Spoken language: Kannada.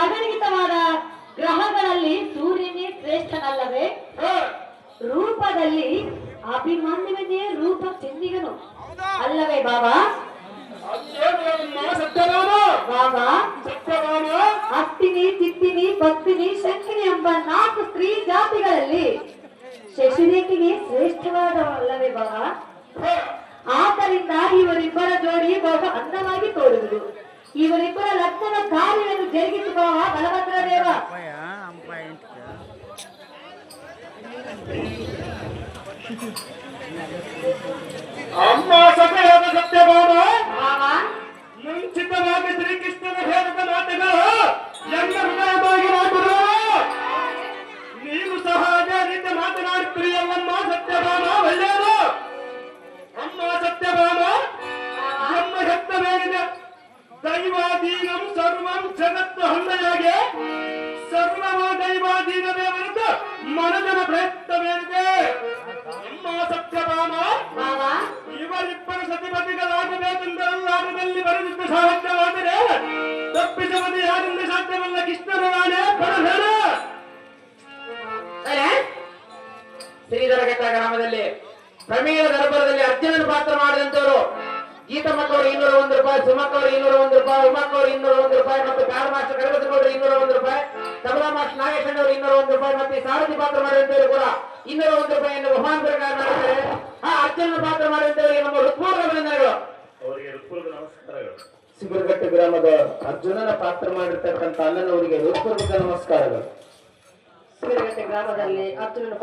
ಅಗಣಿತವಾದ ಗ್ರಹಗಳಲ್ಲಿ ಸೂರ್ಯನೇ ಶ್ರೇಷ್ಠನಲ್ಲವೇ? ರೂಪದಲ್ಲಿ ಅಭಿಮನ್ಯುವನೇ ರೂಪ ಚೆನ್ನಿಗನು ಅಲ್ಲವೇ ಬಾಬಾ? ಬಾಬಾ, ಹಸ್ತಿನಿ, ಚಿತ್ತಿನಿ, ಭಕ್ತಿನಿ, ಶಂಕಿನಿ ಎಂಬ 4 ಸ್ತ್ರೀ ಜಾತಿಗಳಲ್ಲಿ ಶಶಿರೇಖೆಗೆ ಶ್ರೇಷ್ಠವಾದವಲ್ಲವೇ ಬಾಬಾ? ಆದ್ದರಿಂದ ಇವರಿಬ್ಬರ ಜೋಡಿ ಬಹು ಅಂದವಾಗಿ ತೋರುವುದು. ಇವರಿಬ್ಬರ ಲಗ್ನದ ಕಾರ್ಯವನ್ನು ಜರುಗಿಸುವ ಬಲಭದ್ರ ದೇವ. ಅಮ್ಮ ಸಭೆಯಾದ ಸತ್ಯಭಾಮ ಬಾಬಾ, ಮುಂಚಿತವಾಗಿ ಶ್ರೀಕೃಷ್ಣನ ಹೇಳಿದ ಮಾತುಗಳು ಎಲ್ಲ ಹೃದಯವಾಗಿ ಮಾತುಗಳು. ನೀನು ಸಹ ಅದೇ ರೀತಿ ಮಾತನಾಡುತ್ತೀಯಲ್ಲಮ್ಮ ಸತ್ಯಭಾಮ, ಒಳ್ಳೆಯದು. ಅಮ್ಮ ಸತ್ಯಭಾಮ, ನಮ್ಮ ಹೆತ್ತ ಮೇಲಿದೆ ದೈವಾಧೀನಂ ಸರ್ವಂ ಜಗತ್ತು ಹಂದೆಯಾಗೆ ಸರ್ವವ ದೈವಾಧೀನವೇ ಹೊರತು ಮನದನ ಪ್ರಯತ್ನವೇನಿದೆ. ಅಮ್ಮ ಸತ್ಯಭಾಮ, ಬಾಬಾ, ಇವರಿಬ್ಬರು ಸತಿಪತಿಗಳಾಗಬೇಕೆಂದರಲ್ಲಿ ಬರೆದಿದ್ದ ಸಾಹಿತ್ಯವಾದರೆ ತಪ್ಪಿಸುವುದು ಯಾರಿಂದ ಸಾಧ್ಯವಲ್ಲ. ಕೃಷ್ಣನ ನಾನೇ ಪರಧರ. ಶ್ರೀಧರಘಟ್ಟ ಗ್ರಾಮದಲ್ಲಿ ಪ್ರಮೇಯ ದರ್ಬಾರದಲ್ಲಿ ಅರ್ಜುನನ ಪಾತ್ರ ಮಾಡಿದಂತವರು ಗೀತಮ್ಮಕ್ಕವರು 201 ರೂಪಾಯಿ, ಸುಮಕ್ಕವರು 201 ರೂಪಾಯಿ, ಉಮಕ್ಕವರು 201 ರೂಪಾಯಿ ಮತ್ತು ಕಾರ್ ಮಾಸ್ಟರ್ ಕಡಗದಗೌಡರು 201 ರೂಪಾಯಿ, ತಬಲಾ ಮಾಸ್ಟರ್ ನಾಗೇಶಣ್ಣವರು 201 ರೂಪಾಯಿ ಮತ್ತು ಸಾರಥಿ ಪಾತ್ರ ಮಾಡಿದಂತವರು ಕೂಡ 201 ರೂಪಾಯಿಯನ್ನು ಬಹುಮಾನ ಪ್ರಕಾರ ಮಾಡಿದ್ದಾರೆ. ಅರ್ಜುನನ ಪಾತ್ರ ಮಾಡಿದಂತವರಿಗೆ ನಮ್ಮ ಹೃತ್ಪೂರ್ವಕ ಅಭಿನಂದನೆಗಳು. ಅವರಿಗೆ ಹೃತ್ಪೂರ್ವಕ ನಮಸ್ಕಾರಗಳು. ಸಿಗುರಘಟ್ಟ ಗ್ರಾಮದ ಅರ್ಜುನನ ಪಾತ್ರ ಮಾಡಿರ್ತಕ್ಕಂಥ ಅಣ್ಣನವರಿಗೆ ಹೃತ್ಪೂರ್ವಕ ನಮಸ್ಕಾರಗಳು. ಸಿರಿಗಟ್ಟೆ ಗ್ರಾಮದಲ್ಲಿ ಅರ್ಜುನನ